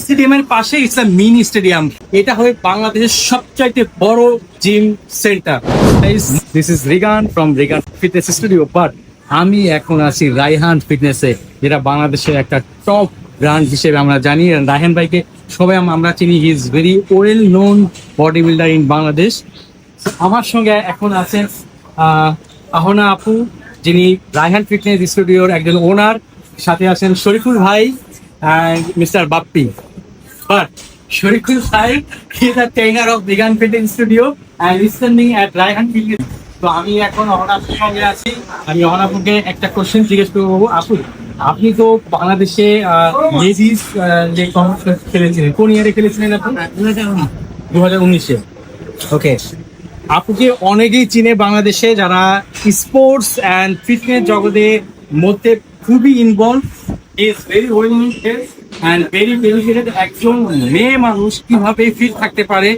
স্টেডিয়ামের পাশে it's a mini stadium. এটা হয় বাংলাদেশের সবচাইতে বড় gym centre. This is Rigan from Rigan fitness studio, but আমি এখন আছি রায়হান ফিটনেসে, যেটা বাংলাদেশের একটা টপ ব্র্যান্ড হিসেবে আমরা জানি। রায়হান ভাইকে সবাই আমরা চিনি, he is very well known body builder in Bangladesh. আমার সঙ্গে এখন আছেন আহনা আপু, যিনি রায়হান ফিটনেস স্টুডিওর একজন ওনার। সাথে আছেন শরীফুল ভাই and Mr. Bappi. But Sharikul Sai is a trainer of Vegan Fitness Studio and listening at Raihan Fitness. তো আমি এখন অহনাপুর সঙ্গে আছি। আমি অহনাপুরকে একটা কোশ্চেন জিজ্ঞেস করবো। আপু, আপনি তো বাংলাদেশে লেডিস যে কম্পিটিশন খেলেছিলেন, কোন ইয়ারে খেলেছিলেন আপনি? 2019-এ। ওকে, আপুকে অনেকেই চিনে বাংলাদেশে, যারা স্পোর্টস অ্যান্ড ফিটনেস জগতের মধ্যে খুবই involve. Is very well and very dedicated. একজন মেয়ে মানুষ কিভাবে ফিট থাকতে পারে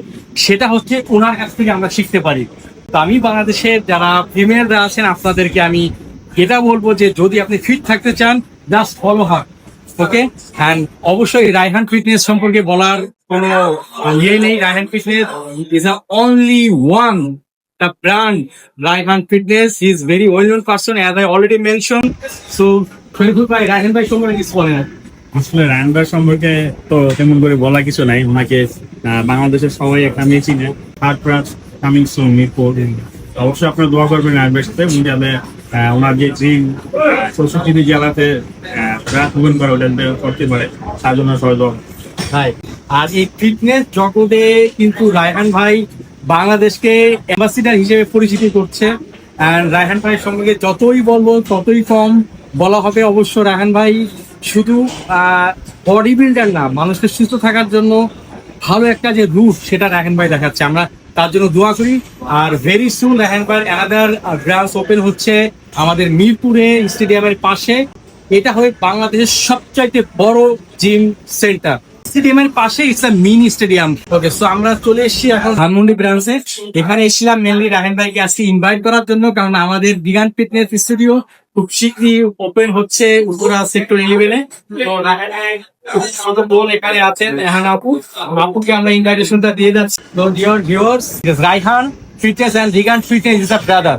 সেটা হচ্ছে ওনার কাছ থেকে আমরা শিখতে পারি। তো আমি বাংলাদেশের যারা ফিমেলরা আছেন আপনাদেরকে আমি এটা বলবো যে যদি আপনি ফিট থাকতে চান, just follow her. Okay, and অবশ্যই রায়হান ফিটনেস সম্পর্কে বলার কোনো ইয়ে নেই। Raihan fitness is a only one the brand Raihan Fitness. He is very well-known person, as I already mentioned. So, Sharifull ভাই, রায়হান ভাই সম্পর্কে কিছু বলেন। আসলে রায়হান ভাই সম্পর্কে তো তেমন করে বলা কিছু নাই। ওনাকে বাংলাদেশের সবাই একটা মেয়ে চিনে। Third class coming soon Mirpur. অবশ্যই আপনারা দোয়া করবেন রায়হান ভাইয়ের সাথে। উনি যাতে ওনার যে ড্রিম 64টি জেলাতে পূরণ করে, ওটা করতে পারে, তার জন্য সবাই দোয়া। ভাই, আর এই ফিটনেস জগতে কিন্তু রায়হান ভাই বাংলাদেশকে অ্যাম্বাসিডার হিসেবে পরিচিতি করছে। আর রায়হান ভাইয়ের সম্পর্কে যতই বলবো ততই কম বলা হবে। অবশ্য রায়হান ভাই শুধু বডি বিল্ডার না, মানুষকে সুস্থ থাকার জন্য ভালো একটা যে রুট, সেটা রায়হান ভাই দেখাচ্ছে। আমরা তার জন্য দোয়া করি। আর ভেরি সুন রায়হান ভাইয়ের অ্যানাদার ব্রাঞ্চ ওপেন হচ্ছে আমাদের মিরপুরে স্টেডিয়ামের পাশে। এটা হয় বাংলাদেশের সবচাইতে বড় জিম সেন্টার। স্টেডিয়ামের পাশে it's a mini stadium. Okay, so আমরা চলে এসেছি এখন ধানমন্ডি ব্রাঞ্চে। এখানে এসেছিলাম মেনলি রায়হান ভাইকে আজকে ইনভাইট করার জন্য, কারণ আমাদের ভিগান ফিটনেস স্টুডিও খুব শীঘ্রই ওপেন হচ্ছে উত্তরা সেক্টর 11-এ। তো রায়হান ভাই এখানে আছেন, রায়হান আপুকে আমরা ইনভাইটেশনটা দিয়ে যাচ্ছি। তো dear viewers, Raihan fitness and Vigan fitness is a brother.